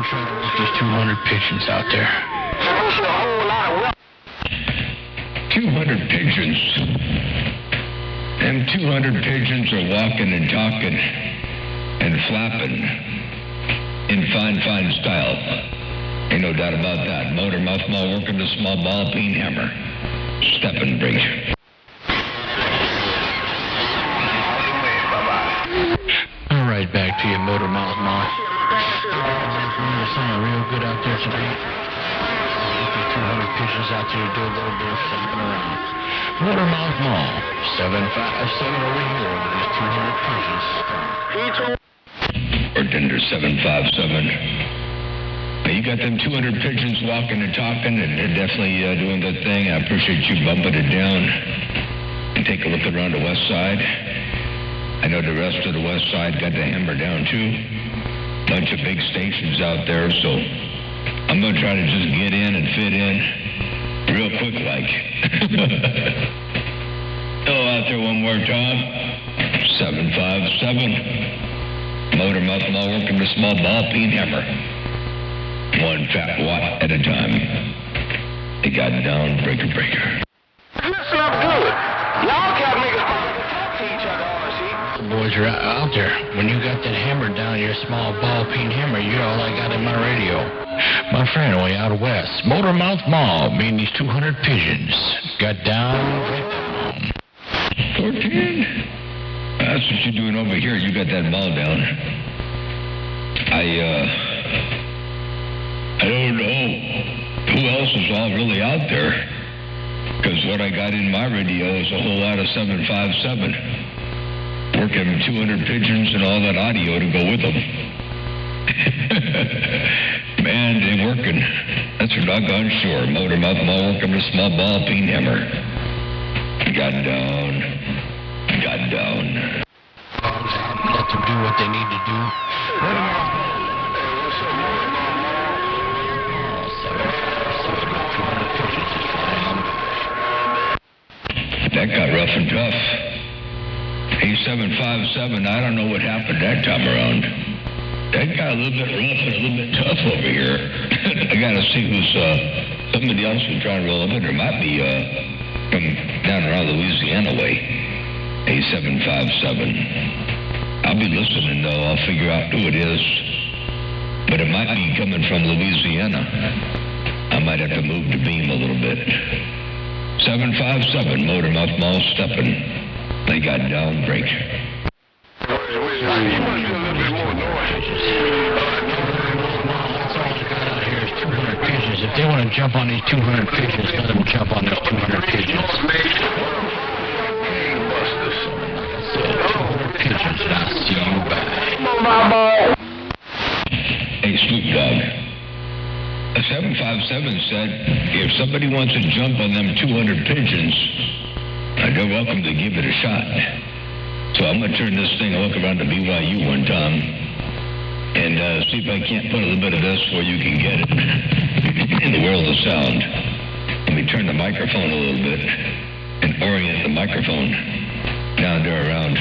trying to work these 200 pigeons out there. 200 pigeons. Them 200 pigeons are walking and talking and flapping in fine, fine style. Ain't no doubt about that. Motor mouth mall working the small ball peen hammer. Step and break. All right, back to you, Motor Mouth Mall. Sounding real good out there today. 200 pigeons out there do a little bit of flapping around. Motor Mouth Mall, 757 over here with these 200 pigeons. Bartender 757. You got them 200 pigeons walking and talking, and they're definitely doing their thing. I appreciate you bumping it down. And take a look around the west side. I know the rest of the west side got the hammer down too. Bunch of big stations out there, so I'm going to try to just get in and fit in real quick like. Hello out there one more time. 757. Motor mouth mall working the small ball peen hammer. One fat watt at a time. They got down, breaker. Listen up good. Y'all can't make us talk to each other, see? The boys are out there. When you got that hammer down, your small ball peen hammer, you're all I got in my radio. My friend way out west, Motor Mouth Mall, meaning these 200 pigeons got down, right down. 14. That's what you're doing over here. You got that ball down. I don't know who else is all really out there, because what I got in my radio is a whole lot of 757. Working 200 pigeons and all that audio to go with them. Man, they working. That's for doggone sure. Motor mouth mall working the small ball peen hammer. Got down. Let them do what they need to do. That got rough and tough. Hey, 757, I don't know what happened that time around. That got a little bit rough and a little bit tough over here. I gotta see who's, somebody else who's trying to roll over. There might be, from down around Louisiana way. Hey, 757. I'll be listening though, I'll figure out who it is. But it might be coming from Louisiana. I might have to move the beam a little bit. 757, Motor Mouth Mall stepping. They got down break. You must do a little bit more noise. That's all they got out here is 200 pigeons. If they want to jump on these 200 pigeons, let them jump on these 200 pigeons. Like I said, 200 pigeons, and I'll see you back. Hey, Snoop Dogg. A 757 said, if somebody wants to jump on them 200 pigeons, they're welcome to give it a shot. So I'm going to turn this thing and look around to BYU one time and see if I can't put a little bit of this where you can get it in the world of sound. Let me turn the microphone a little bit and orient the microphone down there around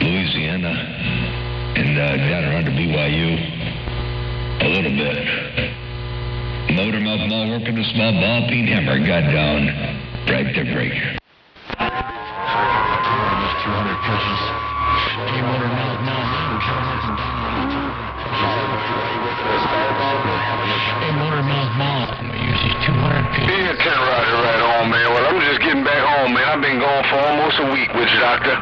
Louisiana and down around to BYU a little bit. Motor mouth mall working the small ball peen hammer got down. Break to break. 200 pigeons. Hey, Motor Mouth Mall, man, jump up and down on the 200 pigeons. Hey, Motor Mouth Mall, I'm going to use these 200 pigeons. Being a tent rider right on, man. Well, I'm just getting back home, man. I've been gone for almost a week, Witch Doctor.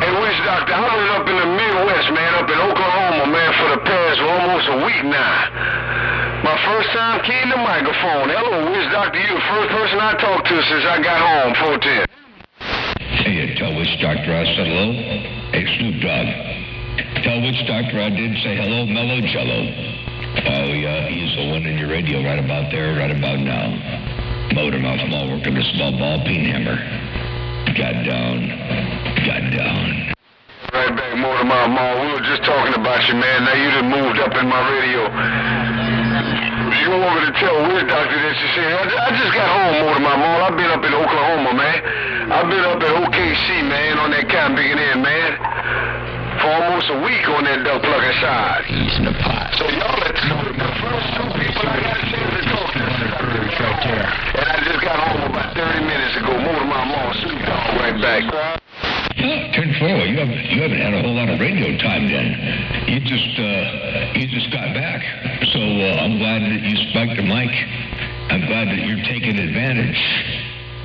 Hey, Witch Doctor, I've been up in the Midwest, man, up in Oklahoma, man, for the past almost a week now. My first time keying the microphone. Hello, Witch Doctor. You the first person I talked to since I got home, 410. Hey, tell Witch Doctor I said hello. Hey, Snoop Dogg. Tell Witch Doctor I did say hello, Mellow Jello. Oh, yeah, he's the one in your radio right about there, right about now. Motor mouth mall working the small ball peen hammer. Got down. Right back, Motor Mouth Mall. We were just talking about you, man. Now you done moved up in my radio. You want me to tell Witch Doctor that you said, I just got home, Motor Mouth Mall. I've been up in Oklahoma, man. I've been up at OKC, man, on that cotton picking end, man. For almost a week on that duck plucking side. He's in the pot. So y'all at I'm glad that you spiked the mic. I'm glad that you're taking advantage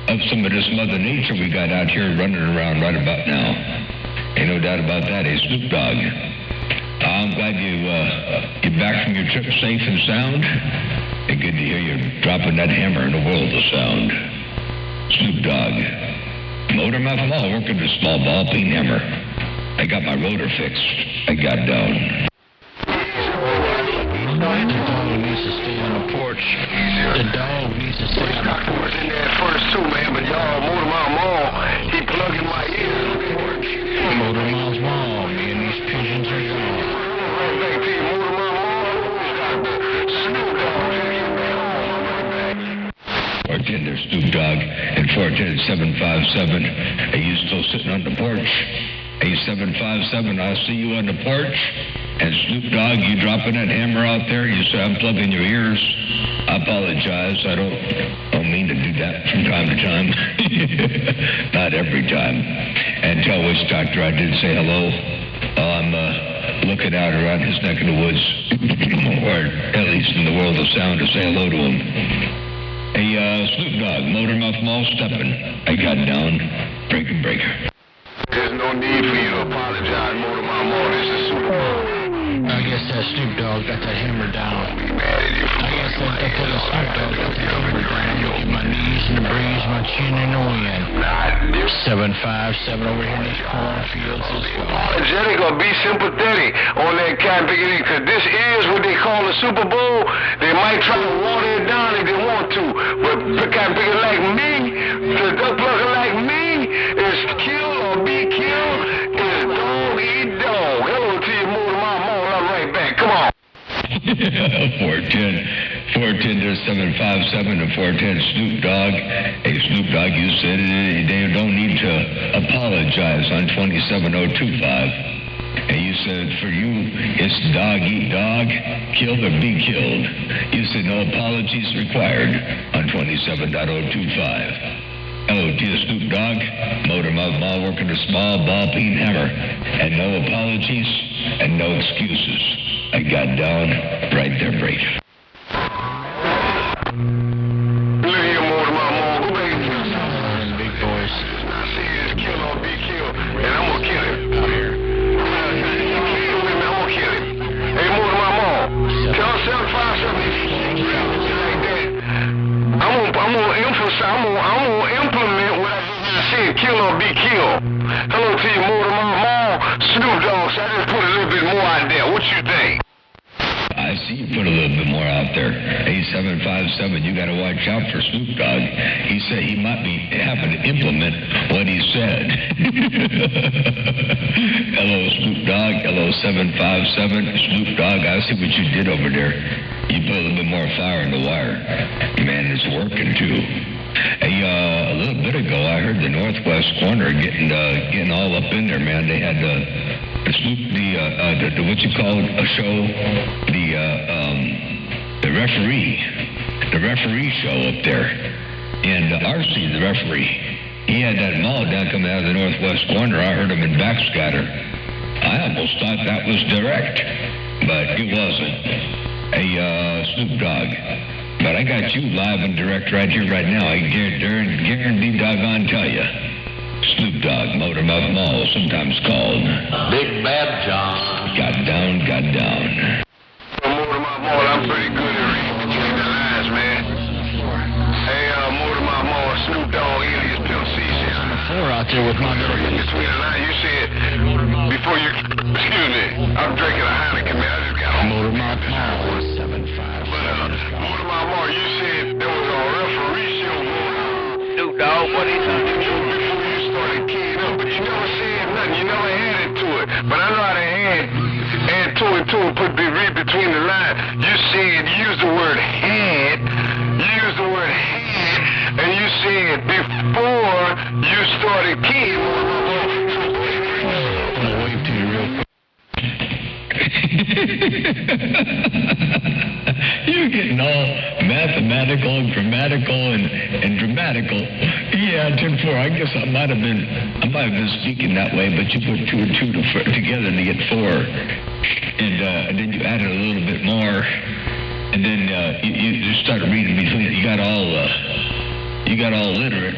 of some of this Mother Nature we got out here running around right about now. Ain't no doubt about that, Snoop Dogg. I'm glad you're back from your trip safe and sound. And good to hear you dropping that hammer in the world of sound. Snoop Dogg. Motor Mouth Mall working the small ball peen hammer. I got my rotor fixed. I got down. The dog needs to stay on the porch. The dog needs to stay on the porch. In there first too, man, but y'all, Motor Mouth Mall, he plugging my ears on the porch. Motor Mouth Mall, me and these pigeons are gone. Right back to you, Motor Mouth Mall. Snoop Dogg, just get back home. I'm right back. 410, there's Snoop Dogg, and 410-757. Are you still sitting on the porch? Hey, 757, I'll see you on the porch. And Snoop Dogg, you dropping that hammer out there, you say I'm plugging your ears. I apologize. I don't mean to do that from time to time. Not every time. And tell Witch Doctor I did say hello. I'm looking out around his neck of the woods, or at least in the world of sound, to say hello to him. Hey, Snoop Dogg, Motor Mouth Mall stepping. I got down. Breaker. There's no need for you to apologize, Motor Mouth Mall. This is Super Bowl. I guess that Snoop Dogg got that hammer down. Be mad at you for I guess fucking my that ears. Snoop Dogg got that hammer down. Look at my knees in the breeze, my chin in the wind. 757 over here in these cornfields is Apologetic or be sympathetic on that Cotton Pickaninny, because this is what they call the Super Bowl. They might try to water it down if they want to, but Cotton Pickaninny like me, the duck plucker like me, is kill or be killed, is dog eat dog. Hello to you, Motor Mouth Mall. I'm right back. Come on. 410, there's 757 and 410 Snoop Dogg. Hey, Snoop Dogg, you said they don't need to apologize on 27025. And you said for you, it's dog eat dog, kill or be killed. You said no apologies required on 27.025. Hello to you, Snoop Dogg. Motor Mouth Mall working a small ball peen hammer. And no apologies and no excuses. I got down right there, break. Look here, Motor Mouth Mall. Go back and kill something. big boys. I see it's kill or be killed, and I'm gonna kill him. Out here. I'm gonna kill him. Hey, Motor Mouth Mall. Tell 757 like that. I'm gonna emphasize. I'm gonna implement what I said. Kill or be killed. Hello to you, Motor Mouth Mall. Snoop Dogg. So I just put a little bit more out there. What you think? I see you put a little bit more out there. Hey, 757, you got to watch out for Snoop Dogg. He said he might be having to implement what he said. Hello, Snoop Dogg. Hello, 757. Snoop Dogg, I see what you did over there. You put a little bit more fire in the wire. Man, it's working too. Hey, a little bit ago, I heard the Northwest Corner getting all up in there, man. They had the what you call a show, the referee show up there, and RC, the referee, he had that mall down coming out of the Northwest Corner. I heard him in backscatter. I almost thought that was direct, but it wasn't. Hey, Snoop Dogg. But I got you live and direct right here, right now. I guarantee doggone tell you. Snoop Dogg, Motor Mouth Mall, sometimes called Big Bad John. Got down. Motor Mouth Mall, I'm pretty good at reading between the lines, man. Hey, Motor Mouth Mall, Snoop Dogg, alias Pimp C. Four out there with my little In between the lines, you said, before you, excuse me, I'm drinking a Heineken, man. I just got home. Motor Mouth Mall, 757. Motor Mouth Mall, you said there was a referee show going on. Snoop Dogg, what he done? Before you started keying up, but you never said nothing. You never added to it. But I know how to add two and two and read between the lines. You said, use the word had. And you said before you started keying. I'm gonna wave to you real quick. You're getting all mathematical, grammatical, and dramatical. Yeah, 10-4. I guess I might have been speaking that way, but you put two and two together to get four, and then you added a little bit more. And then you just started reading between. You got all literate.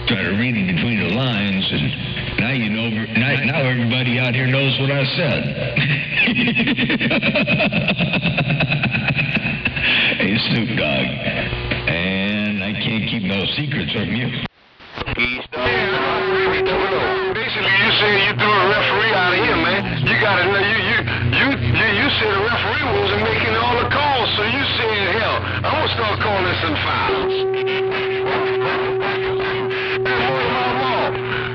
Started reading between the lines, and now you know. Now everybody out here knows what I said. Hey, Snoop Dogg, and I can't keep no secrets from you. Basically, you saying you threw a referee out of here, man. You gotta know you said the referee wasn't making all the calls, so you said, hell, I'm gonna start calling some fouls.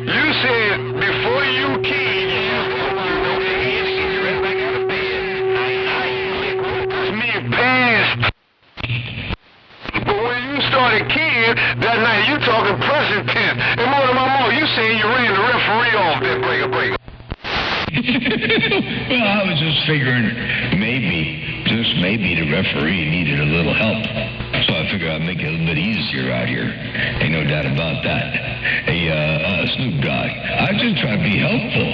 You said before you keyed, me past. But when you started keying that night, you talking present tense. And more than my mom, you saying you ran the referee off that breaker. Well, I was just figuring just maybe the referee needed a little help. So I figured I'd make it a little bit easier out here. Ain't no doubt about that. Hey, Snoop Dogg, I just try to be helpful.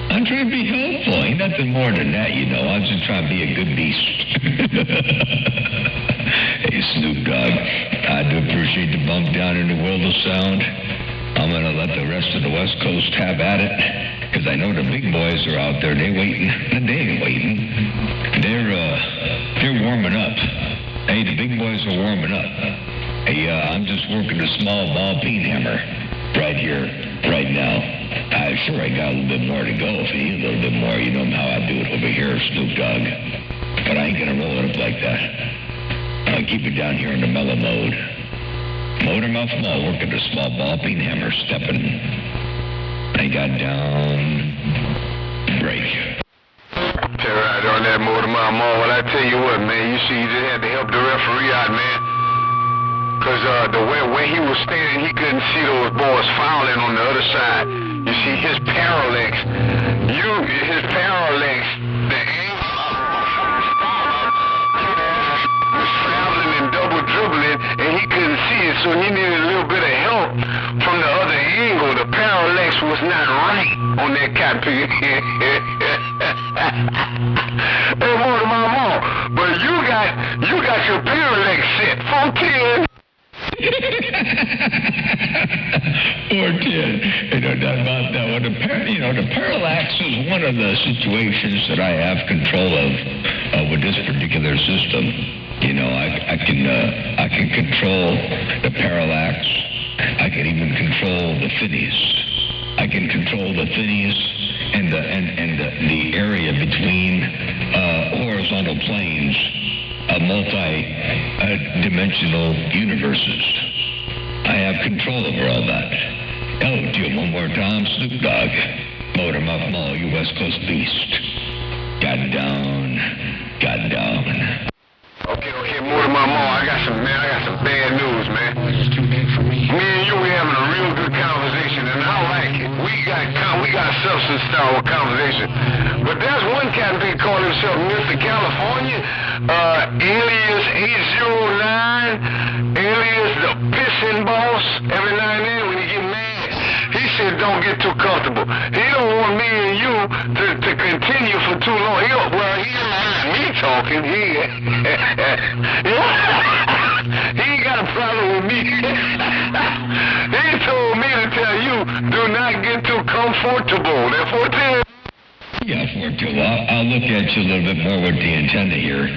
I'm trying to be helpful. Ain't nothing more than that, you know. I'm just trying to be a good beast. Hey, Snoop Dogg, I do appreciate the bump down in the world of sound. I'm going to let the rest of the West Coast have at it, because I know the big boys are out there. They waiting. They ain't waiting. They're warming up. Hey, the big boys are warming up. Hey, I'm just working a small ball peen hammer right here, right now. I'm sure I got a little bit more to go. If I need a little bit more, you know how I do it over here, Snoop Dogg. But I ain't going to roll it up like that. I'll keep it down here in the mellow mode. Motor mouth mall, working the small ball peen hammer, stepping. I got down, break. Right on that motor mouth mall. Well, I tell you what, man, you see, you just had to help the referee out, man. Because the way he was standing, he couldn't see those boys fouling on the other side. You see, his parallax, the angle was traveling and double dribbling, and he couldn't see it, so he needed a little bit of help from the other angle. The parallax was not right on that cotton. Hey, more to my mom, but you got your parallax set. 410. 410. Ain't no doubt about that. Well, the parallax is one of the situations that I have control of with this particular system. You know, I can control the parallax. I can even control the finnies. I can control the finnies and the area between horizontal planes of multi-dimensional universes. I have control over all that. Oh, Jim, one more time, Snoop Dogg. Motor Mouth Mall, you West Coast beast. Got down. Okay, more to my mom. I got some bad news, man. Me and you, we having a real good conversation, and I like it. We got substance style conversation. But there's one cat that called himself Mr. California, alias 809, alias the pissing boss. Every now and then when he get mad, he said don't get too comfortable. He don't want me and you to continue for too long. He don't mind me talking. He ain't got a problem with me. He told me to tell you, do not get too comfortable. That 410. Yeah, 410. I'll look at you a little bit more with the antenna here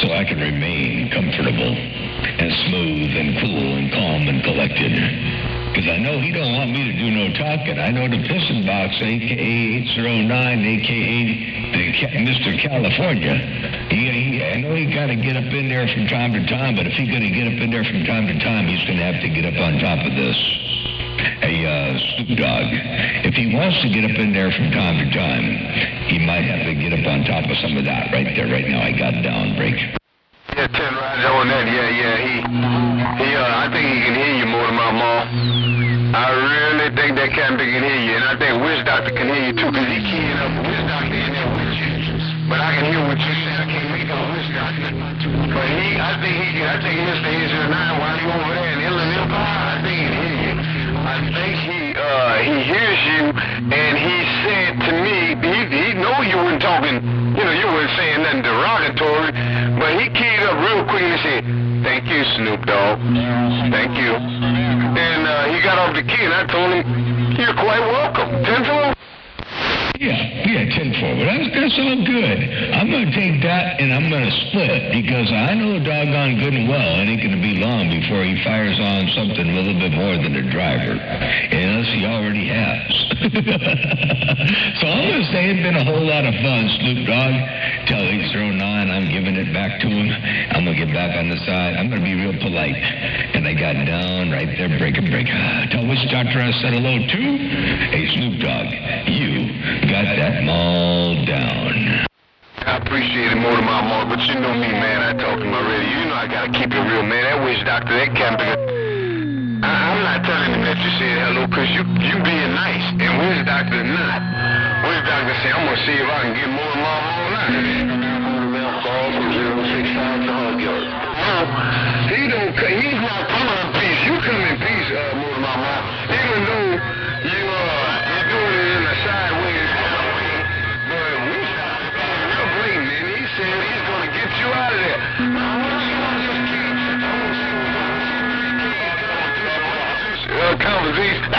so I can remain comfortable and smooth and cool and calm and collected. Because I know he don't want me to do no talking. I know the pissing box, a.k.a. 809, a.k.a. Mr. California. I know he got to get up in there from time to time, but if he's going to get up in there from time to time, he's going to have to get up on top of this. Hey, Snoop Dogg, if he wants to get up in there from time to time, he might have to get up on top of some of that right there. Right now, I got down, break. Yeah, 10 rides on that. I think he can hear you more than my mom. I really think that cat can hear you, and I think Wiz Doctor can hear you too, because he keying up Wiz Doctor in there with you. But I can hear what you say. I can't make out Wiz Doctor. But I think Mr. 809, while you over there in Inland Empire, I think he can hear you. I think he hears you, and he said to me, he know you weren't talking, you weren't saying nothing derogatory, but he keyed Snoop Dogg. Thank you. And he got off the key, and I told him, you're quite welcome. 10-4? Yeah, 10-4. But that's all good. I'm going to take that and I'm going to split because I know doggone good and well it ain't going to be long before he fires on something a little bit more than a driver. Unless he already has. So I'm going to say it's been a whole lot of fun, Snoop Dogg. Till he's thrown on, I'm giving it back to him. I'm going to get back on the side. I'm going to be real polite. And I got down right there, break. Tell which doctor I said hello to. Hey, Snoop Dogg, you got that maul down. I appreciate it more than my mom, but you know me, man. I talk to my radio. You know I gotta keep it real, man. That witch doctor, that camping. I'm not telling him that you said hello, cause you being nice, and witch doctor not. Witch doctor say, I'm gonna see if I can get more than my mom out of it. He don't. He's not coming in peace. You come in peace, more than my mom. Even though you're doing it in a sideways. He's gonna get you out of there. Conversation.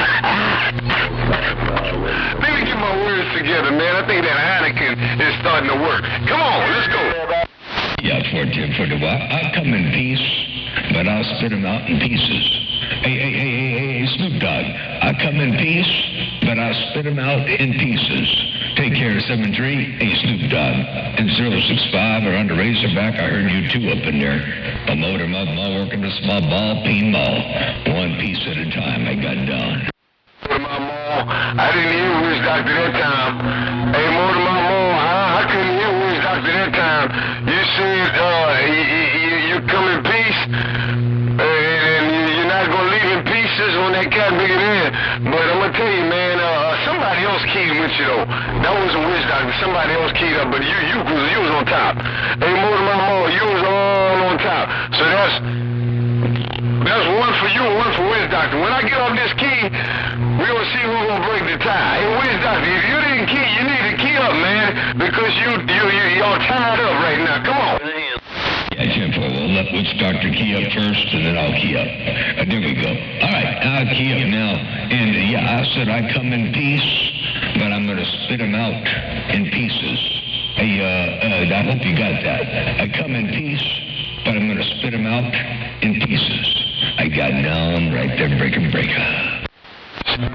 Let me get my words together, man. I think that Heineken is starting to work. Come on, let's go. Yeah, for the while. I'll come in peace, but I'll spit them out in pieces. Hey, Snoop Dogg. I'll come in peace, but I'll spit them out in pieces. Take care of 7-3, hey, Snoop Dogg. And 065 or on the Razorback, I heard you two up in there. A motor mouth mall working the small ball peen mall. One piece at a time, I got down. I didn't hear witch doctor that time. Hey, more than my mom, I couldn't hear witch doctor that time. You said you come in peace, and you're not gonna leave in pieces when that cat bigger in. But I'm gonna tell you, man, somebody else keyed with you though. That wasn't witch doctor. Somebody else keyed up, but you was on top. Hey, more than my mom, you was all on top. So that's one for you and one for witch doctor. When I get off this key, we're gonna see who's gonna break the tie. Hey, witch doctor, if you didn't key, you need to key up, man, because y'all tied up right now. Come on. Yeah, Jim, well, let witch doctor key up first, and then I'll key up. There we go. All right, I'll key up now. And I said I come in peace, but I'm gonna spit them out in pieces. Hey, I hope you got that. I come in peace, but I'm gonna spit them out in pieces. I got down right there, break.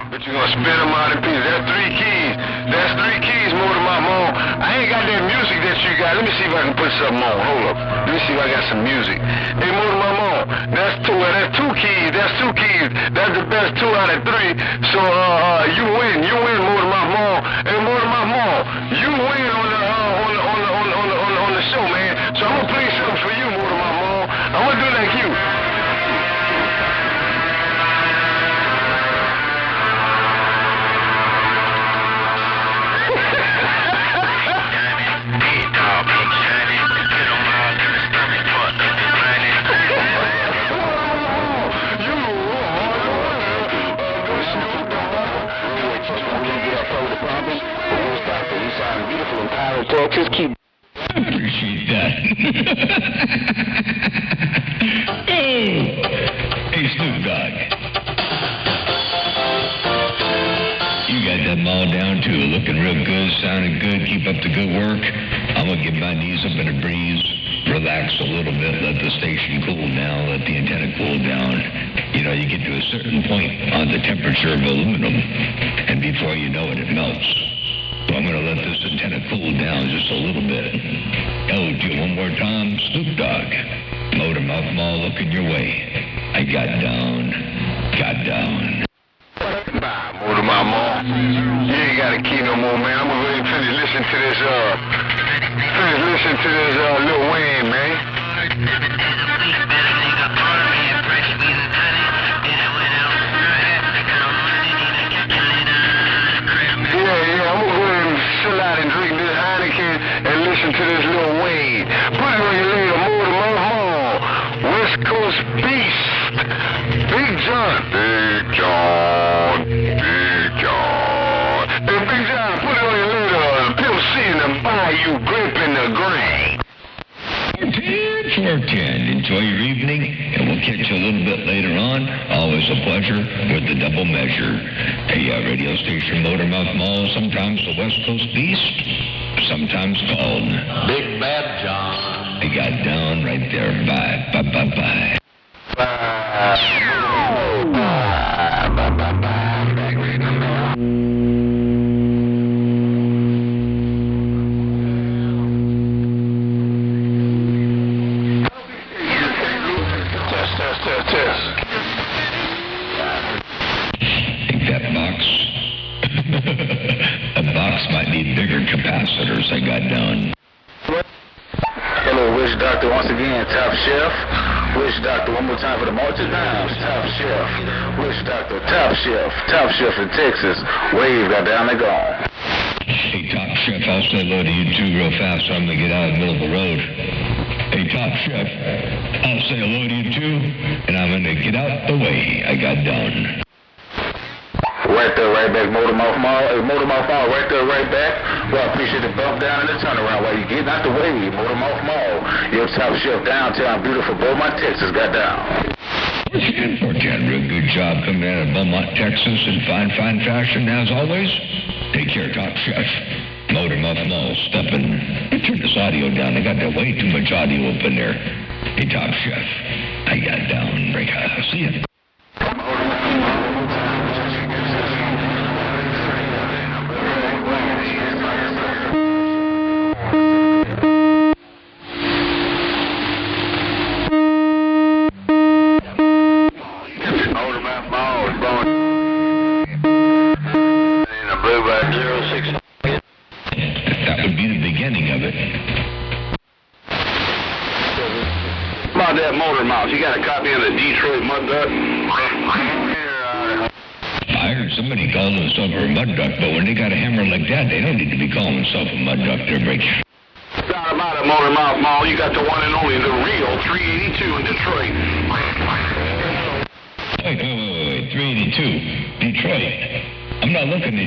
But you're gonna spit them out in pieces. That's 3 keys. That's 3 keys, more than my mom. I ain't got that music that you got. Let me see if I can put something on. Hold up. Let me see if I got some music. Hey, more than my mom. That's 2 keys. That's 2 keys. That's the best 2 out of 3. So you win. You win, more than my mom. Hey, more than my mom. You win on the show, man. So I'm gonna play something for you, more than my mom. I'm gonna do like you. Just keep. I appreciate that. Hey, Snoop Dogg. You got that mall down too, looking real good, sounding good, keep up the good work. I'm gonna get my knees up in a breeze, relax a little bit, let the station cool down, let the antenna cool down. You know, you get to a certain point on the temperature of aluminum, and before you know it, it melts. So I'm going to let this antenna cool down just a little bit. LG one more time, Snoop Dogg. Motor mouth mall looking your way. I got down. More than my mom. You ain't got a key no more, man. I'm going to really finish listening to this, Lil Wayne, man. Yeah, I'm gonna go ahead and chill out and drink this Heineken and listen to this Lil Wayne. Put it on your later, more than my mom. West Coast Beast. Big John. Hey, Big John, put it on your later. Pimp C in the bayou, grape in the grain. 10-4. 410. Enjoy your evening, and we'll catch you a little bit later on. Always a pleasure with the double measure. A radio station, Motormouth Mall, sometimes the West Coast Beast, sometimes called Big Bad John. I got down right there. Bye. Bye. Capacitors I got down. Hello, Witch Doctor once again, Top Chef. Witch Doctor one more time for the multi-times, Top Chef. Witch Doctor, Top Chef. Top Chef in Texas. Wave got down and gone. Hey, Top Chef, I'll say hello to you too real fast so I'm going to get out of the middle of the road. Hey, Top Chef, I'll say hello to you too, and I'm going to get out the way I got down. Right there, right back, Motormouth Mall. Hey, Motormouth Mall, right there, right back. Well, I appreciate the bump down and the turnaround while you're getting out the way. Motormouth Mall, your Top Chef downtown, beautiful Beaumont, Texas, got down. 410, real good job coming out of Beaumont, Texas in fine fashion as always. Take care, Top Chef. Motormouth Mall, stepping. Turn this audio down. I got way too much audio up in there. Hey, Top Chef, I got down. See ya. You got a copy of the Detroit Mud Duck? I heard somebody call themselves a mud duck, but when they got a hammer like that, they don't need to be calling themselves a mud duck. They're breaking. Not about it, Motormouth Mall. You got the one and only, the real 382 in Detroit. Wait. 382. Detroit. I'm not looking at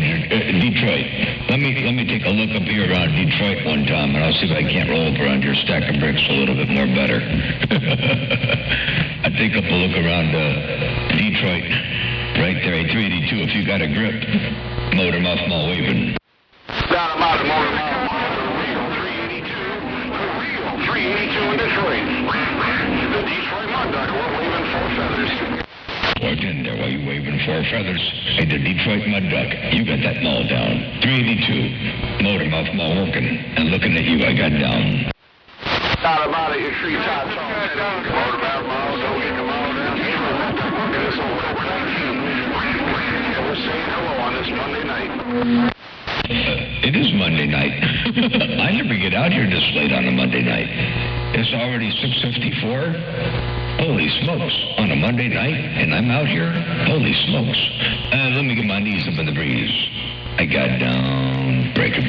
Detroit. Let me take a look up here around Detroit one time, and I'll see if I can't roll up around your stack of bricks a little bit more better. I take up a look around Detroit, right there, 382. If you got a grip, Motormouth Mall waving. Down about it, Motormouth Mall, the real 382. The real 382 in Detroit. The Detroit Mud Duck, we're waving 4 feathers. Walked in there while you waving 4 feathers. Hey, the Detroit Mud Duck, you got that mall down. 382, Motormouth Mall working and looking at you, I got down. Out about it, your tree top song. Motormouth Mall, don't get them all down. It's over. And we're saying hello on this Monday night. It is Monday night. I never get out here this late on a Monday night. It's already 6:54. Holy smokes, on a Monday night, and I'm out here? Holy smokes. Let me get my knees up in the breeze. I got down, breaker.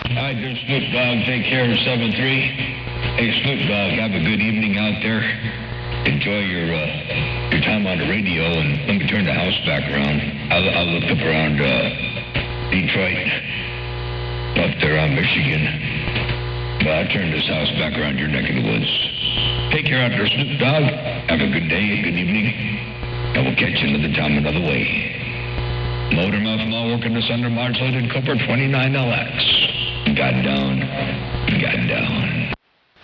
All right, there's Snoop Dogg. Take care of 7-3. Hey, Snoop Dogg, have a good evening out there. Enjoy your time on the radio, and let me turn the house back around. I'll look up around Detroit, up there on Michigan. But I'll turn this house back around your neck of the woods. Take care out there, Snoop Dogg. Have a good day, good evening, and we'll catch you another time another way. Motormouth Mall working this under Marshall and Cooper 29LX. Got down.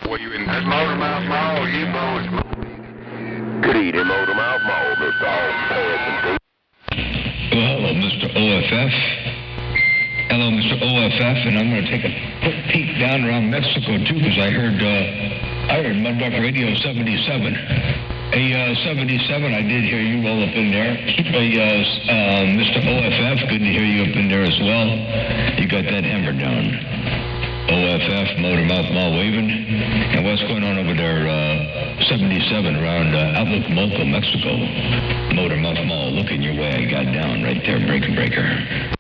Well, you in Motormouth Mall, you boys. Good evening, Motormouth Mall, Mr. All-Pass. Well, hello, Mr. OFF. Hello, Mr. OFF, and I'm going to take a quick peek down around Mexico, too, because I heard Mud Duck Radio 77. Hey, 77, I did hear you roll up in there. Hey, Mr. OFF, good to hear you up in there as well. You got that hammer down. OFF, Motormouth Mall waving. And what's going on over there, 77, around Outlook, Moco, Mexico? Motormouth Mall, looking your way. I got down right there, breaker.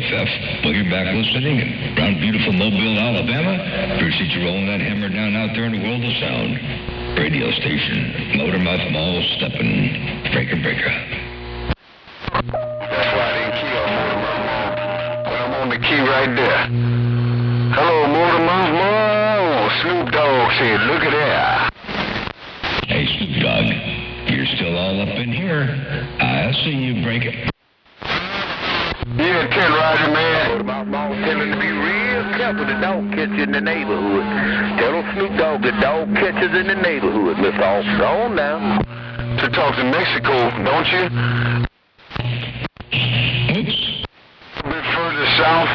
BFF. Well, you're back listening around beautiful Mobile, Alabama. Appreciate you rolling that hammer down out there in the world of sound. Radio station, Motormouth Mall, stepping, breaker. That's why I didn't key on Motormouth Mall. But I'm on the key right there. Hello, Motormouth Mall. Snoop Dogg said, look at that. Hey, Snoop Dogg, you're still all up in here. I see you, breaker. Yeah, 10 Roger, man. Motormouth Mall telling to be real careful the dog catcher in the neighborhood. Tell Snoop Dogg the dog catchers in the neighborhood. Mr. Officer, on now. To talk to Mexico, don't you? Oops. A bit further south.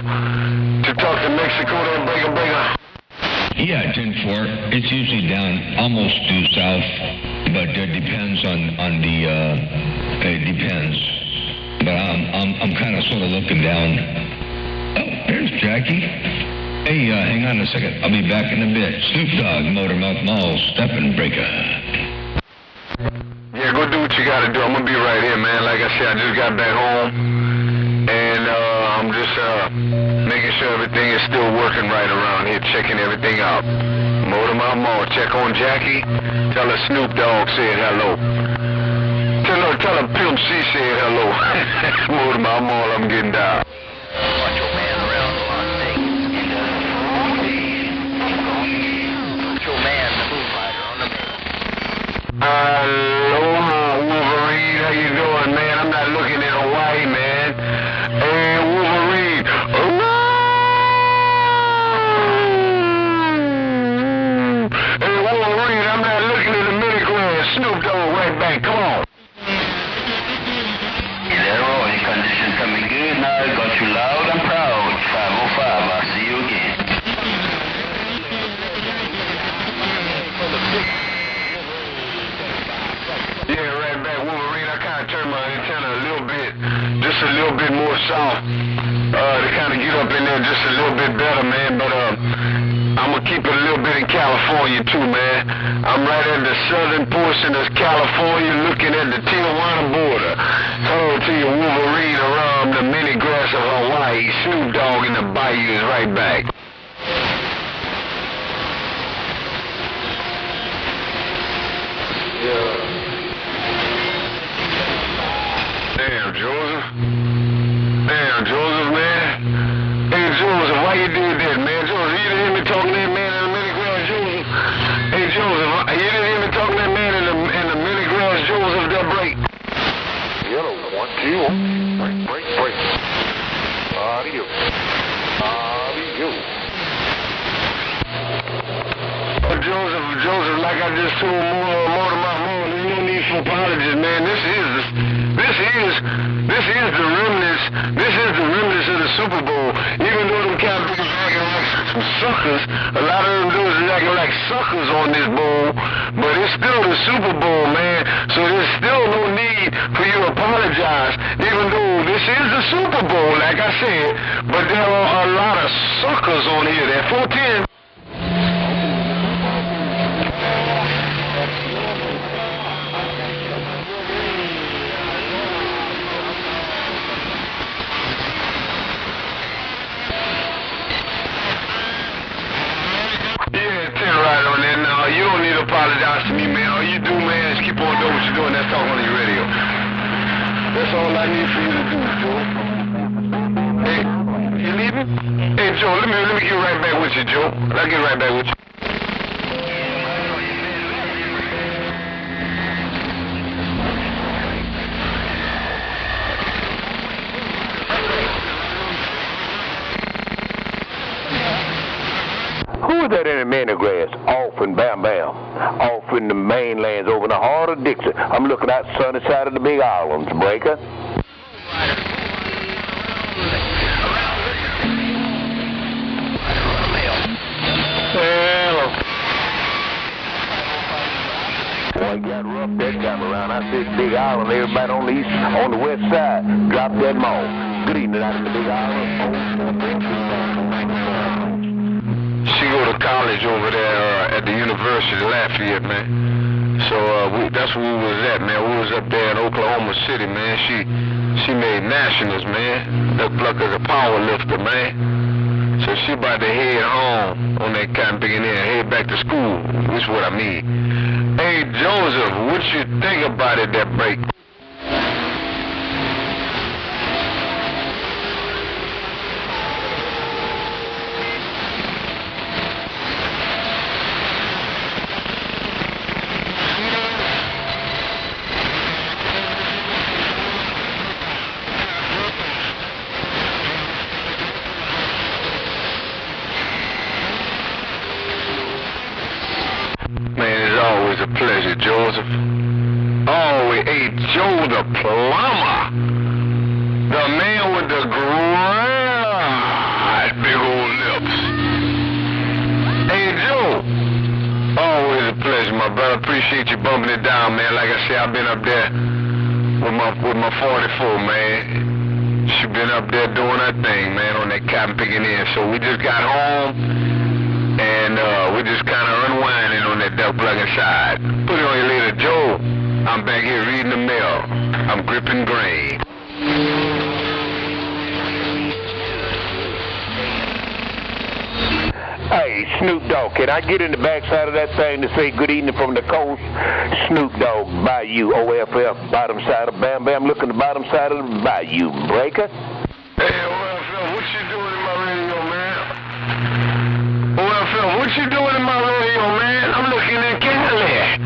To talk to Mexico, then breaker. Yeah, 10-4. It's usually down almost due south, but it depends on the, it depends. But I'm kind of sort of looking down. Oh, there's Jackie. Hey, hang on a second. I'll be back in a bit. Snoop Dogg, Motormouth Mall, stepping breaker. Yeah, go do what you gotta do. I'm gonna be right here, man. Like I said, I just got back home. And I'm just making sure everything is still working right around here, checking everything out. Motormouth Mall, check on Jackie. Tell her Snoop Dogg said hello. Tell her Pimp C said hello. Motormouth Mall, I'm getting down. Macho Man around Las Vegas. Macho Man, the moonlighter on the man. Aloha, Wolverine. How you doing, man? I'm not looking in Hawaii, man. Hey, Wolverine. Hey, Wolverine, I'm not looking at the mini-grand. Snoop Dogg right back. Come on. Air condition coming good now. Got you loud and proud. 505. I'll see you again. Yeah, right back, Wolverine. I kind of turned my antenna just a little bit more south, to kind of get up in there just a little bit better, man. But I'm gonna keep it a little bit in California too, man. I'm right at the southern portion of California, looking at the Tijuana border. Hello to you, Wolverine, around the mini grass of Hawaii. Snoop Dogg in the bayou is right back. Damn, Joseph, man. Hey, Joseph, why you did that, man? Joseph, you didn't hear me talking to that man in the mini-grass, Joseph? Hey, Joseph, you didn't hear me talking to that man in the mini-grass, Joseph, that break? Yellow, 1, 2, break. Adios. Joseph, like I just told Motormouth Mall, there's no need for apologies, man. This is the remnants of the Super Bowl. Even though them Cowboys are acting like some suckers, a lot of them dudes are acting like suckers on this bowl, but it's still the Super Bowl, man. So there's still no need for you to apologize, even though this is the Super Bowl, like I said, but there are a lot of suckers on here. That 410. You don't need to apologize to me, man. All you do, man, is keep on doing what you're doing. That's talking on your radio. That's all I need for you to do, Joe. Hey, you leaving? Hey, Joe, let me get right back with you, Joe. I'll get right back with you. Who is that in the mini grass? Off and bam. Off in the mainlands over in the heart of Dixie. I'm looking out the sunny side of the Big Islands, breaker. Hello. Boy, got rough that time around. I said Big Island, everybody on the east, on the west side, drop that mall. Good evening out in the Big Island. She go to college over there at the University of Lafayette, man. So So that's where we was at, man. We was up there in Oklahoma City, man. She made nationals, man. Duck Plucker's a power lifter, man. So she about to head home on that cotton picking in, head back to school. That's what I mean. Hey, Joseph, what you think about it, that break? A pleasure, Joseph. Always, hey, Joe the plumber, the man with the great big old lips. Hey, Joe, always a pleasure, my brother. Appreciate you bumping it down, man. Like I said, I've been up there with my 44, man. She been up there doing her thing, man, on that cotton picking in. So we just got home. And we're just kind of unwinding on that duck plucking side. Put it on you later, Joe. I'm back here reading the mail. I'm gripping grain. Hey, Snoop Dogg, can I get in the backside of that thing to say good evening from the coast? Snoop Dogg, Bayou, OFF, bottom side of Bam Bam, looking the bottom side of the Bayou. Breaker? Hey, OFF, what you doing in my radio, man? OFF, what you doing in my radio, man? I'm looking in Cali.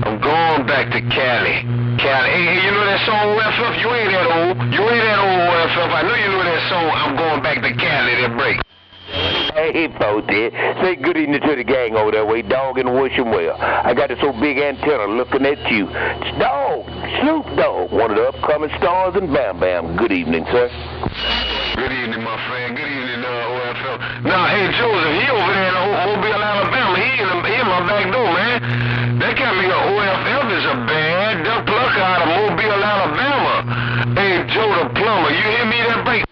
I'm going back to Cali. Hey, you know that song, OFF? You ain't that old. You ain't that old, OFF. I know you know that song, I'm going back to Cali, that break. Hey, folks, say good evening to the gang over there, way dog and wish 'em well. I got this old big antenna looking at you. It's Dog, Snoop Dogg, one of the upcoming stars in Bam Bam. Good evening, sir. Good evening, my friend. Good evening, OFL. Now, hey, Joseph, he over there in Mobile, Alabama. He in my back door, man. That can't be OFL is a bad duck plucker out of Mobile, Alabama. Hey, Joe the plumber, you hear me that break?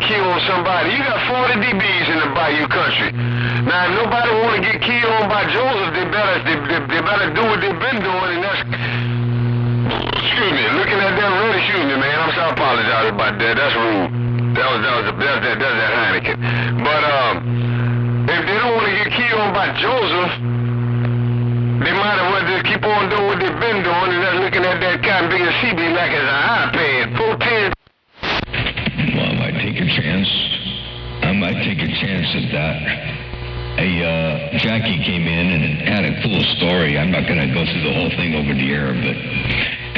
On somebody. You got 40 DBs in the Bayou country. Now, if nobody want to get keyed on by Joseph, they better do what they've been doing, and that's, excuse me, looking at that really, excuse me, man, I'm sorry, I apologize about that. That's rude. That's that Heineken. But, if they don't want to get keyed on by Joseph, they might as well just keep on doing what they've been doing, and that's looking at that cotton big CB like it's an iPad. 14. I might take a chance at that. Jackie came in and had a cool story. I'm not going to go through the whole thing over the air, but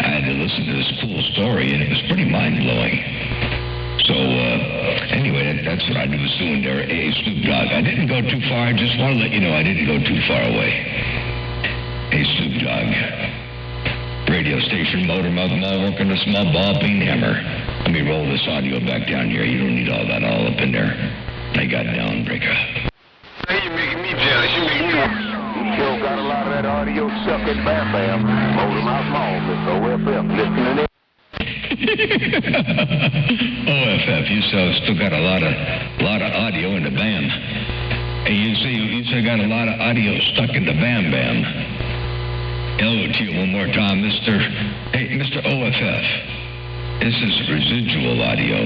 I had to listen to this cool story, and it was pretty mind-blowing. So, anyway, that's what I was doing there. Hey, Snoop Dogg, I didn't go too far. I just want to let you know I didn't go too far away. Hey, Snoop Dogg. Radio station, Motormouth Mall, working a small ball peen hammer. Let me roll this audio back down here. You don't need all that all up in there. I got down, Breaker. Hey, you're making me jealous. You making me... You sure got a lot of that audio stuck in Bam Bam. Motormouth Mall, Miss OFF, listening in. OFF, you still got a lot of audio in the Bam. Hey, you still got a lot of audio stuck in the Bam Bam. Hello to you one more time, Mr. OFF. This is residual audio.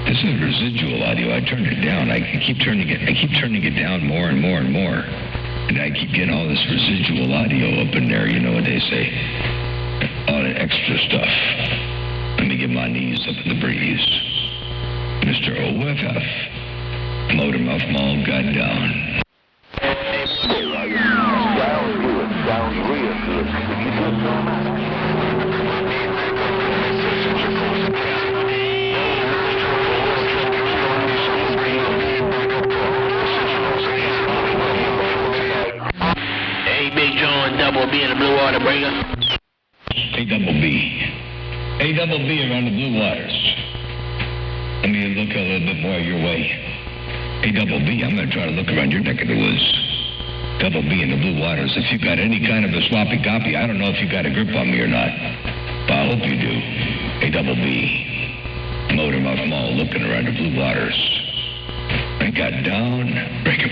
This is residual audio. I turned it down. I keep turning it down more and more and more. And I keep getting all this residual audio up in there, you know what they say. All the extra stuff. Let me get my knees up in the breeze. Mr. OFF. Motormouth Mall got down. Sounds real good. Hey, Big John, Double B in the Blue Water Breaker. Hey, Double B. Hey, Double B around the Blue Waters. Let me look a little bit more your way. Hey, Double B, I'm going to try to look around your neck of the woods. Double B in the Blue Waters. If you got any kind of a sloppy copy, I don't know if you got a grip on me or not, but I hope you do. Hey, Double B. Motormouth Mall looking around the Blue Waters. I got down. Breaker.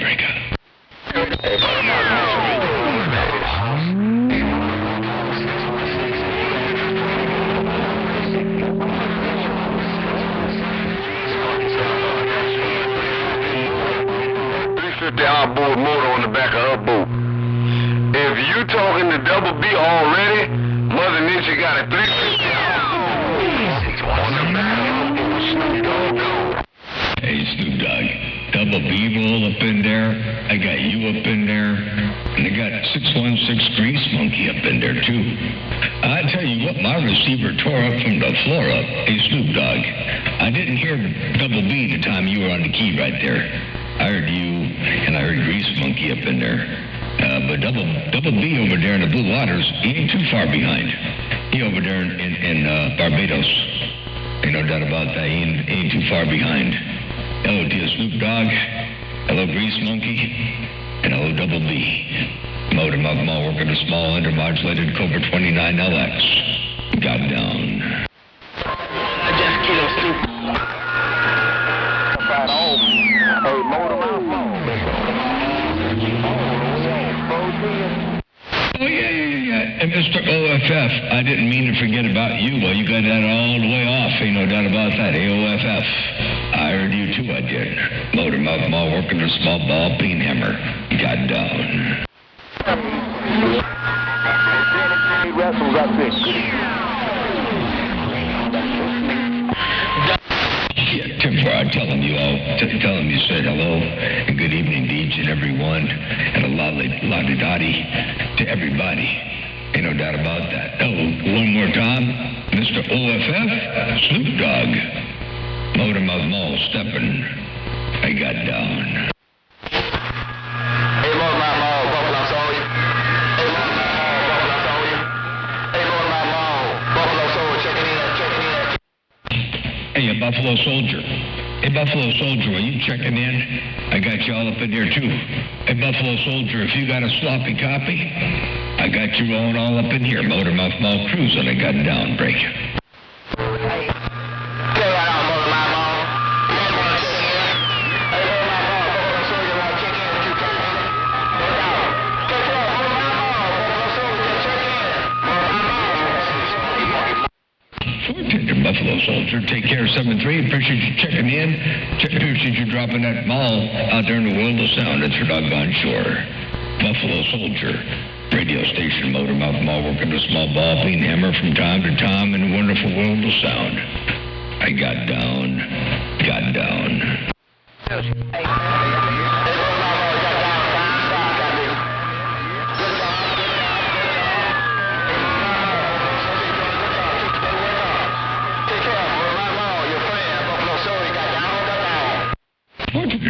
The outboard motor on the back of her boat. If you talking to Double B already, Mother Nature got a 350 outboard on the back of her boat. Snoop Dogg. Hey, Snoop Dogg. Double B roll up in there. I got you up in there. And I got 616 Grease Monkey up in there, too. I tell you what, my receiver tore up from the floor up. Hey, Snoop Dogg. I didn't hear Double B the time you were on the key right there. I heard you, and I heard Grease Monkey up in there. But Double B over there in the Blue Waters, he ain't too far behind. He over there in Barbados. Ain't no doubt about that. He ain't too far behind. Hello to you, Snoop Dogg. Hello, Grease Monkey. And hello, Double B. Motormouth Mall working a small undermodulated Cobra 29LX. Got down. I just killed Snoop. Hey, Motormouth Mall. Oh, yeah. And Mr. OFF, I didn't mean to forget about you. Well, you got that all the way off. Ain't no doubt about that. AOFF. I heard you, too, I did. Motormouth Mall working a small ball peen hammer. Got down. Yeah, Tim Farr, tell him you said hello and good evening to each and every one and a lolly-dotty to everybody. Ain't no doubt about that. Oh, one more time, Mr. OFF, Snoop Dogg, Motormouth Mall stepping. I got down. Hey, Motormouth Mall, Buffalo Soldier. Hey, Motormouth Mall, Buffalo Soldier. Hey, Motormouth Mall, Buffalo Soldier, checking in. Hey, Buffalo Soldier. Hey, Buffalo Soldier, are you checking in? I got you all up in there, too. Hey, Buffalo Soldier, if you got a sloppy copy, I got you rolling all up in here. Motormouth Mall cruising. I got down break. Buffalo Soldier, take care of 7-3. Appreciate you checking in. Appreciate you dropping that mall out there in the world of sound at your doggone shore. Buffalo Soldier, radio station, Motormouth Mall, working a small ball peen hammer from time to time in the wonderful world of sound. I got down.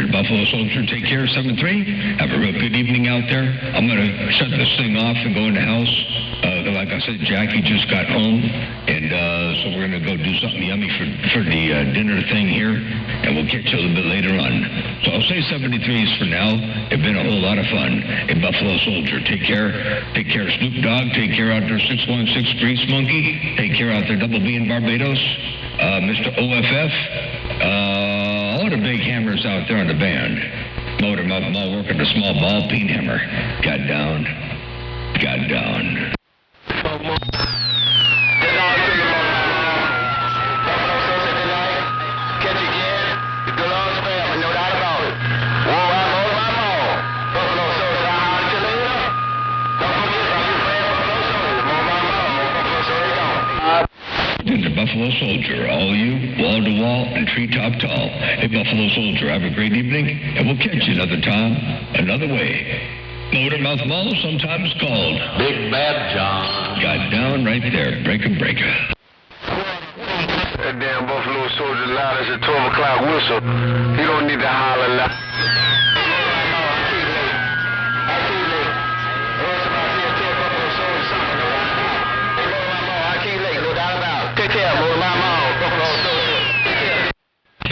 Buffalo Soldier, take care of 7-3. Have a real good evening out there. I'm going to shut this thing off and go in the house. Like I said, Jackie just got home, and so we're going to go do something yummy for the dinner thing here, and we'll catch you a little bit later on. So I'll say 73s for now. It's been a whole lot of fun. Hey, Buffalo Soldier, take care. Take care of Snoop Dogg. Take care out there, 616 Grease Monkey. Take care out there, Double B in Barbados. Mr. OFF. All the big hammers out there on the band. Motormouth Mall working a small ball peen hammer. Got down. Buffalo Soldier, all you, wall to wall and treetop tall. Hey, Buffalo Soldier, have a great evening, and we'll catch you another time, another way. Motormouth Mall, sometimes called Big Bad John. Got down right there, breaker. That damn Buffalo Soldier loud as a 12 o'clock whistle. He don't need to holler loud.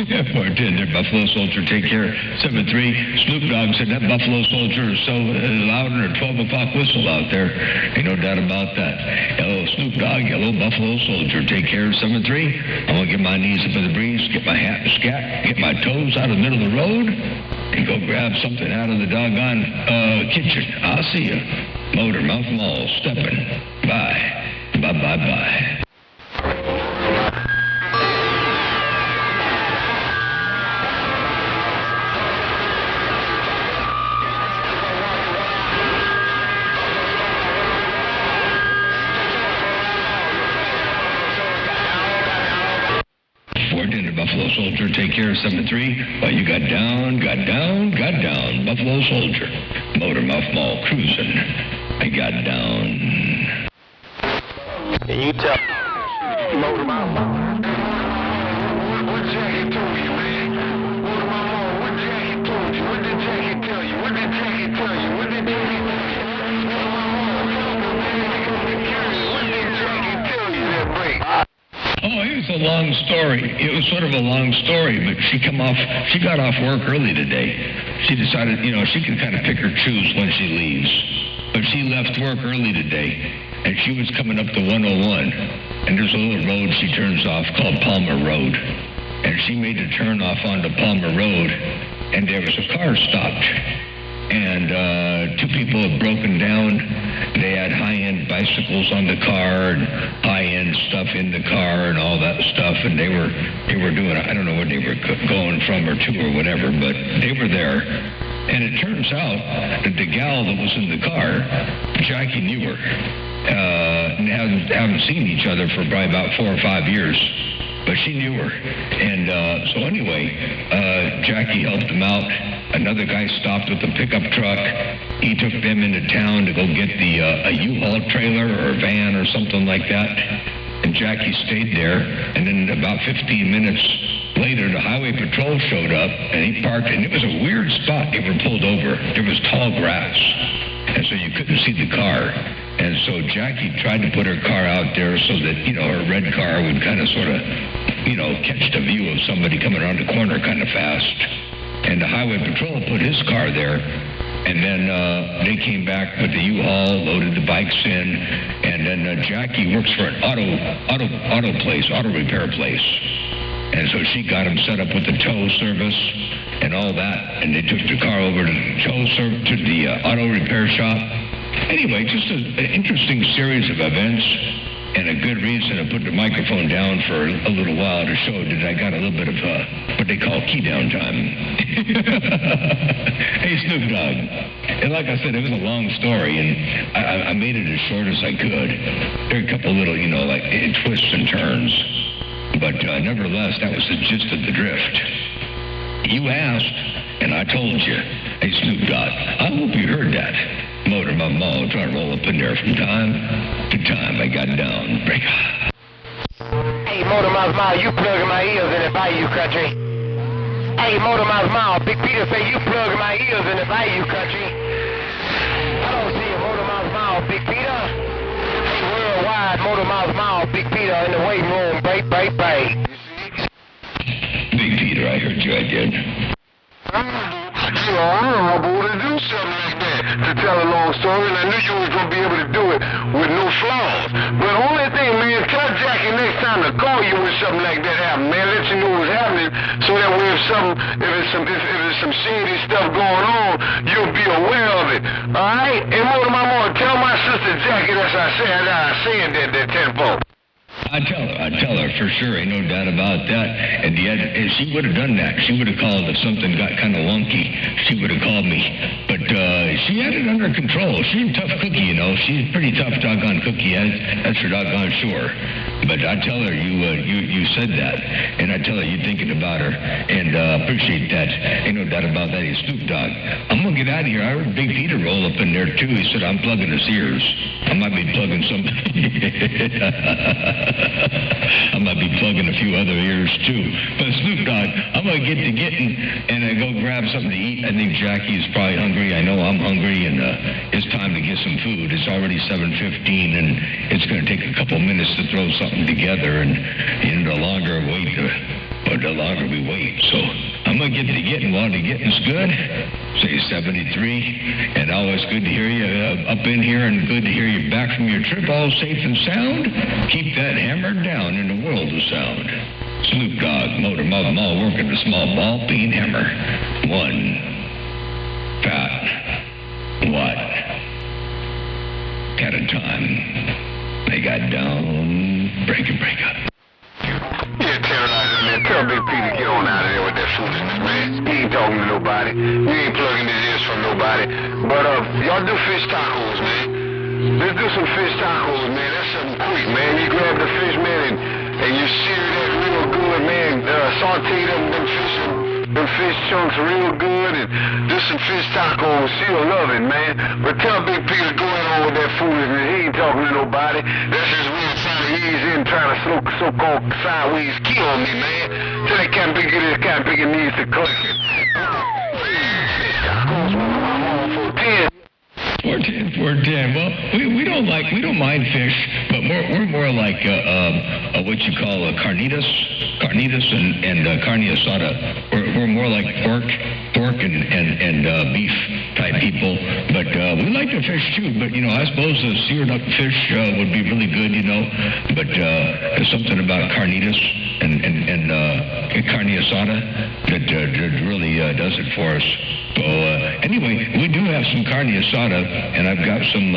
Bartender, Buffalo Soldier, take care. 7-3. Snoop Dogg said that Buffalo Soldier is so loud in her 12 o'clock whistle out there. Ain't no doubt about that. Hello, Snoop Dogg. Hello, Buffalo Soldier. Take care. 7-3. I'm going to get my knees up in the breeze, get my hat and scat, get my toes out of the middle of the road, and go grab something out of the doggone kitchen. I'll see you. Motor Mouth Mall, stepping. Bye. Bye. Buffalo Soldier, take care. 7-3. Well, you got down. Buffalo Soldier. Motor Mouth Mall, cruising. I got down. And you tell Motor Mouth Mall. What Jackie told you, man? Motor Mouth Mall, what Jackie told you? What did Jackie tell you? What did Jackie tell you? What did Jackie tell you? Motor Mouth Mall, what did Jackie tell you that break? Oh, it was a long story. It was sort of a long story, but she got off work early today. She decided, she can kind of pick or choose when she leaves. But she left work early today, and she was coming up to 101, and there's a little road she turns off called Palmer Road. And she made the turn off onto Palmer Road, and there was a car stopped. And two people had broken down. They had high-end bicycles on the car and high-end stuff in the car and all that stuff. And they were doing, I don't know where they were going from or to or whatever, but they were there. And it turns out that the gal that was in the car, Jackie knew her. And haven't seen each other for probably about 4 or 5 years. But she knew her. And so anyway, Jackie helped them out. Another guy stopped with a pickup truck. He took them into town to go get a U-Haul trailer or a van or something like that. And Jackie stayed there. And then about 15 minutes later, the highway patrol showed up, and he parked. And it was a weird spot. They were pulled over. There was tall grass. And so you couldn't see the car. And so Jackie tried to put her car out there so that, her red car would kind of sort of, catch the view of somebody coming around the corner kind of fast. And the highway patrol put his car there. And then they came back with the U-Haul, loaded the bikes in. And then Jackie works for an auto repair place. And so she got him set up with the tow service and all that. And they took the car over to the auto repair shop. Anyway, just an interesting series of events and a good reason to put the microphone down for a little while to show that I got a little bit of what they call key down time. Hey, Snoop Dogg. And like I said, it was a long story, and I made it as short as I could. There are a couple little, twists and turns. But nevertheless, that was the gist of the drift. You asked, and I told you. Hey, Snoop Dogg, I hope you heard that. Motor Mouth Mall, trying to roll up in there from time to time. I got down. Break. Hey, Motor Mouth Mall, you plugging my ears in the Bayou country. Hey, Motor Mouth Mall, Big Peter say you plugging my ears in the Bayou country. I don't see you, Motor Mouth Mall, Big Peter. Hey, worldwide, Motor Mouth Mall, Big Peter in the waiting room, break. Big Peter, I heard you, I did. I'm able to do something like that, to tell a long story, and I knew you was going to be able to do it with no flaws. But only thing, man, tell Jackie next time to call you when something like that happens, man. Let you know what's happening, so that way if there's some shady stuff going on, you'll be aware of it. All right? And Motor Mouth Mall, tell my sister Jackie that's I said that tenfold. I tell her for sure, ain't no doubt about that. And yet, if she would have done that, she would have called if something got kind of wonky. She would have called me. But she had it under control. She's a tough cookie, She's a pretty tough doggone cookie. That's for doggone sure. But I tell her you said that, and I tell her you're thinking about her, and appreciate that. Ain't no doubt about that. He's Snoop Dogg. I'm gonna get out of here. I heard Big Peter roll up in there too. He said I'm plugging his ears. I might be plugging something. I might be plugging a few other ears too. But Snoop Dogg, I'm going to get to getting and go grab something to eat. I think Jackie's probably hungry. I know I'm hungry, and it's time to get some food. It's already 7:15, and it's going to take a couple minutes to throw something together. And the longer I wait, But the longer we wait. So I'm going to get to getting. While the getting's good, say 73. And always good to hear you up in here, and good to hear you back from your trip, all safe and sound. Keep that hammer down in the world of sound. Snoop Dogg, Motor Mouth Mall, working the small ball peen hammer. 1 fat watt at a time. They got down, break and break up. Yeah, terrorizer, man. Tell Big P to get on out of there with that foolishness, man. He ain't talking to nobody. We ain't plugging his ears from nobody. But y'all do fish tacos, man. Let's do some fish tacos, man. That's something quick, man. You grab the fish, man, and you sear that real good, man. Saute them fish chunks real good, and do some fish tacos. She'll love it, man. But tell Big P to go in on with that foolishness. He ain't talking to nobody. That's his way of trying to ease in, trying to so-called sideways key on me, man. Till they can't pick it needs to click it. Fish tacos, I'm on 410. 410. Well, we don't mind fish, but we're more like what you call carnitas and carne asada. We're more like pork and beef type people. But we like to fish too. But I suppose the seared up fish would be really good. But there's something about carnitas and carne asada that really does it for us. So anyway, we do have some carne asada, and I've got some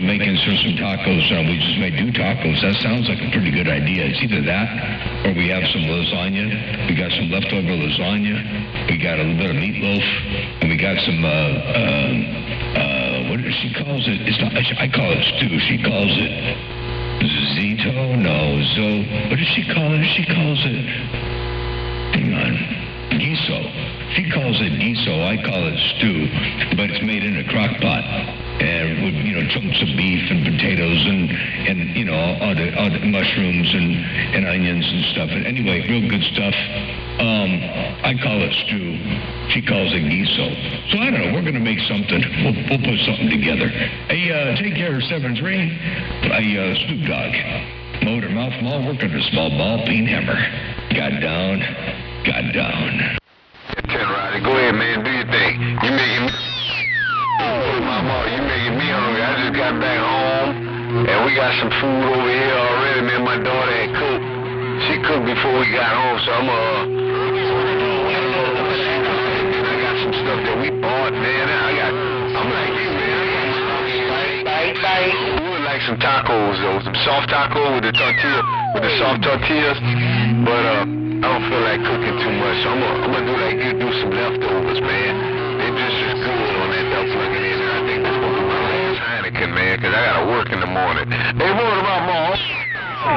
making some tacos. We just may do tacos. That sounds like a pretty good idea. It's either that, or we have some lasagna. We got some leftover lasagna. We got a little bit of meatloaf, and we got some what does she calls it? It's not. I call it stew. She calls it zito. No, what does she call it? She calls it. Hang on. Giso. She calls it giso. I call it stew, but it's made in a crock pot, and with chunks of beef and potatoes and all the mushrooms and onions and stuff. And anyway, real good stuff. I call it stew. She calls it giso. So I don't know. We're gonna make something. We'll put something together. Hey, take care, 7-3. Snoop Dogg, Motor Mouth Mall, working the small ball peen hammer. Got down. Terrorizer, go ahead, man. Do your thing. You making me hungry. I just got back home, and we got some food over here already, man. My daughter had cooked. She cooked before we got home, so I got some stuff that we bought, man. I'm like you, man. I would like some tacos, though. Some soft tacos with the soft tortillas. But I don't feel like cooking too much, so I'm gonna do like you, do some leftovers, man. They just as good on that duck plugging in there. I think that's gonna be my last Heineken, man, because I gotta work in the morning. Hey, Motor Mouth Mall.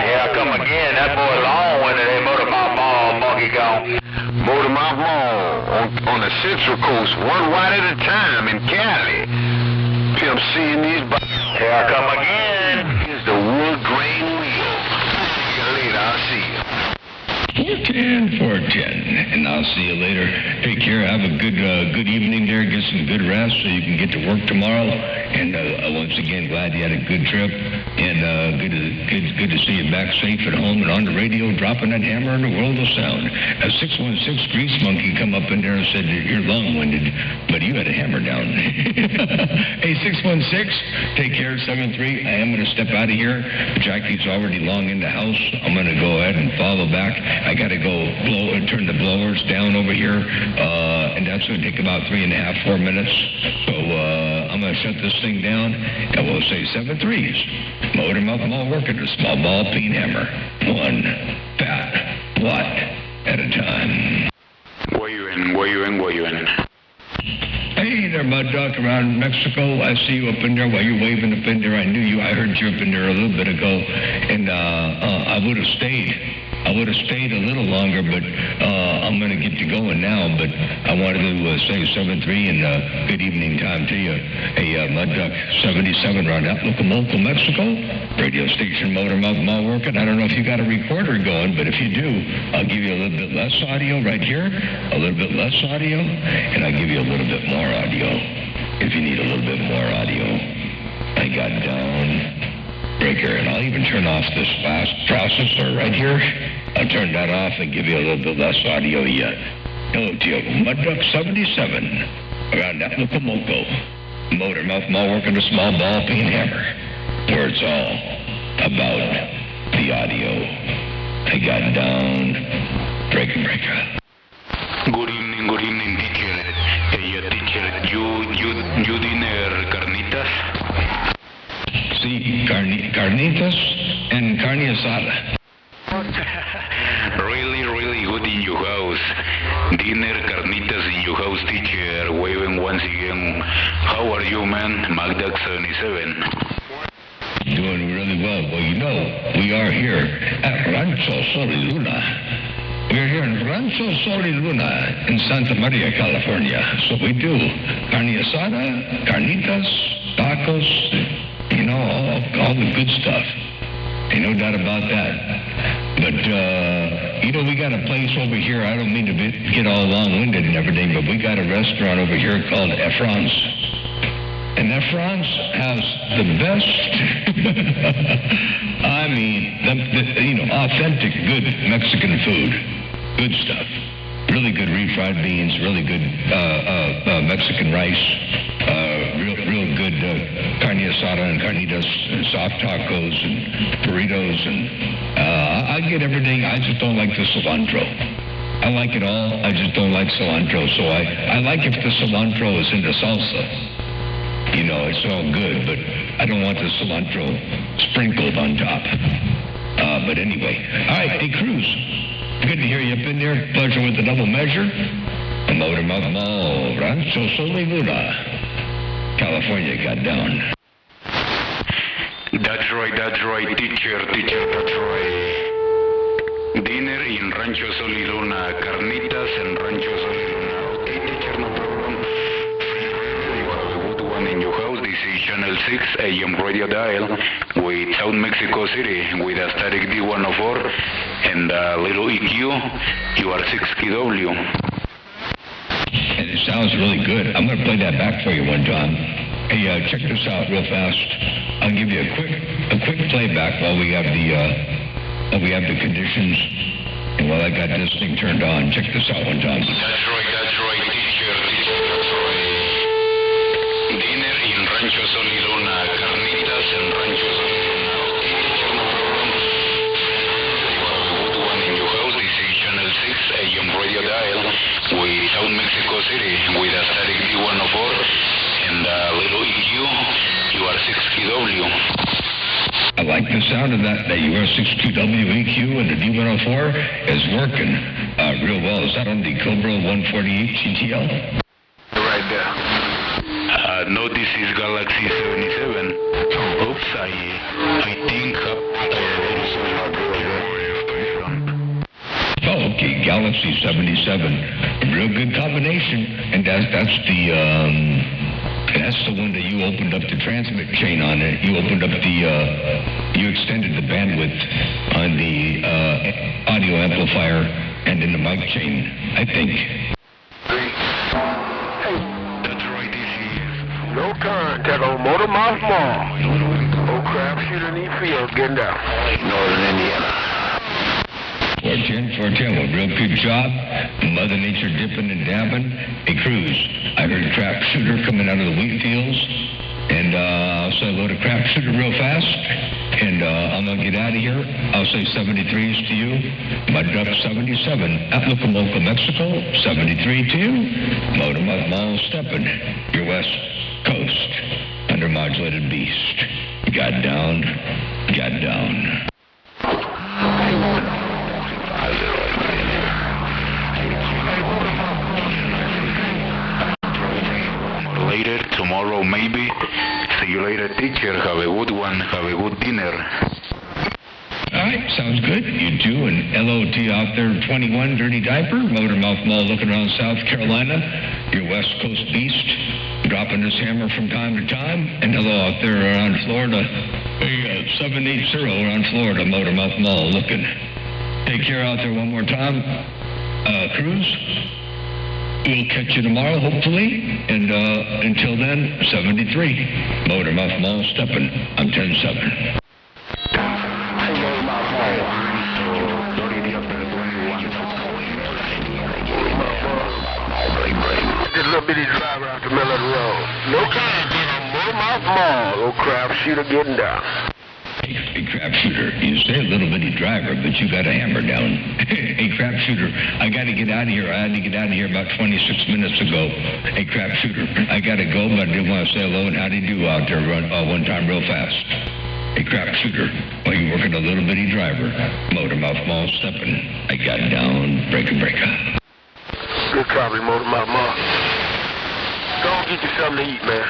Here I come again. That boy long winded. Hey, Motor Mouth Mall, monkey gone. Motor Mouth Mall on the Central Coast, one white at a time in Cali. Pimp seeing these. Here I come again. Here's the wood grain wheel. See you later. I'll see you. 410, and I'll see you later. Take care. Have a good evening there. Get some good rest so you can get to work tomorrow. And once again, glad you had a good trip. And good to see you back safe at home and on the radio, dropping that hammer in the world of sound. A 616 Grease Monkey come up in there and said you're long-winded, but you had a hammer down. Hey, 616, take care. 73. I am going to step out of here. Jackie's already long in the house. I'm going to go ahead and follow back. I got to go blow and turn the blowers down over here, and that's going to take about 3.5, 4 minutes. So I'm going to shut this thing down, and we'll say 7 3s. Motor Mouth Mall working a small ball peen hammer. 1 fat watt at a time. Where you in? Hey there, Mud Duck around Mexico. I see you up in there while you're waving up in there. I heard you up in there a little bit ago, and I would have stayed. I would have stayed a little longer, but I'm going to get you going now. But I wanted to say 7-3 and good evening time to you. Hey, Mud Duck 77 around Atlacomulco, Mexico. Radio station Motor Mouth Mall working. I don't know if you got a recorder going, but if you do, I'll give you a little bit less audio right here, a little bit less audio, and I'll give you a little bit more audio if you need a little bit more audio. I got down breaker, and I'll even turn off this last processor right here. I'll turn that off and give you a little bit less audio yet. LOTL, Mudduck 77, around Aplocomoco. Motor Mouth Mall working a small ball peen hammer, where it's all about the audio. I got down, breaker. Good evening, teacher. Teacher, you dinner carnitas? See, carnitas and carne asada. Really good in your house. Dinner carnitas in your house, teacher. Waving once again. How are you, man? Magduck 77. Doing really well. Well, you know, we are here at Rancho Soliluna. We're here in Rancho Soliluna in Santa Maria, California. So we do carne asada, carnitas, tacos, you know, all the good stuff. Ain't no doubt about that. But, you know, we got a place over here. I don't mean to get all long-winded and everything, but we got a restaurant over here called Efron's. And Efron's has the best, I mean, you know, authentic, good Mexican food. Good stuff. Really good refried beans, really good Mexican rice, real good carne asada and carnitas and soft tacos and burritos. And I get everything. I just don't like the cilantro. I like it all. I just don't like cilantro. So I like if the cilantro is in the salsa. You know, it's all good, but I don't want the cilantro sprinkled on top. But anyway. All right, hey, Cruz. Good to hear you up in there. Pleasure with the double measure. Motor Mouth Mall, Rancho Soliluna, California, got down. That's right, teacher, that's right. Dinner in Rancho Soliluna, carnitas in Rancho Soliluna. Okay, teacher, no problem. You have a good one in your house. This is Channel 6 AM radio dial with South Mexico City with a static D104 and a little EQ. You are 6KW. And it sounds really good. I'm going to play that back for you one time. Hey, check this out real fast. I'll give you a quick playback while we have the conditions and while I got this thing turned on. Check this out one time. That's right, teacher, that's right. Dinner in Rancho Soliluna, carnitas in Rancho Soliluna. Okay, teacher, no problem. You have a good one in your house. This is Channel 6 AM radio dial with South Mexico City with a static D104 and a little EQ. You are 6KW. I like the sound of that UR6QW EQ and the D104 is working real well. Is that on the Cobra 148 GTL? Right there. No, this is Galaxy 77. Oops, I think Oh, okay, Galaxy 77. Real good combination. And that's the one that you opened up the transmit chain on it. You opened up you extended the bandwidth on the audio amplifier and in the mic chain, I think. that's right, this is No contact on Motor Mouth Mall. Old crap shooter in these fields getting down. Northern Indiana. 410, well, real good job. Mother Nature dipping and dabbing. Hey, Cruz, I heard crap shooter coming out of the wheat fields. And I'll say hello to crap shooter real fast. And I'm going to get out of here. I'll say 73s to you. Mudduck 77, Aplocomoco, Mexico. 73 to you. Motor Mouth Mall stepping. Your West Coast. Undermodulated beast. Got down. later, tomorrow maybe. See you later, teacher. Have a good one. Have a good dinner. All right, sounds good. You too, and LOT out there, 21, Dirty Diaper, Motor Mouth Mall looking around South Carolina, your West Coast beast, dropping this hammer from time to time, and hello out there around Florida, 780 around Florida, Motor Mouth Mall looking. Take care out there one more time. Cruz, we'll catch you tomorrow, hopefully, and until then, 73, Motor Mouth Mall stepping. I'm 10-7. Hey, Motor Mouth Mall. Dirty little bitty driver out the middle of the road. No time for no Motor Mouth Mall. Old crap shooter getting down. Hey, crap shooter, you say a little bitty driver, but you got a hammer down. Hey, crap shooter, I got to get out of here. I had to get out of here about 26 minutes ago. Hey, crap shooter, I got to go, but I did want to say hello and how do you do out there one time real fast. Hey, crap shooter, while you're working a little bitty driver, Motor Mouth Mall stepping. I got down, breaker. Good copy, Motor Mouth Mall. Go get you something to eat, man.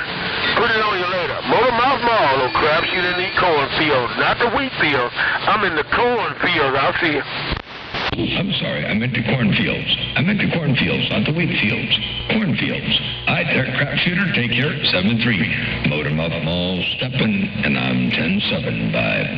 Put it on you later. Motor Mouth Mall, old crap. You didn't eat cornfields, not the wheat fields. I'm in the cornfields. I'll see you. I'm sorry, I meant the cornfields. Not the wheat fields. Cornfields. All right, there, crap shooter, take care. 7-3. Motor Mouth Mall stepping, and I'm 10-7. Bye.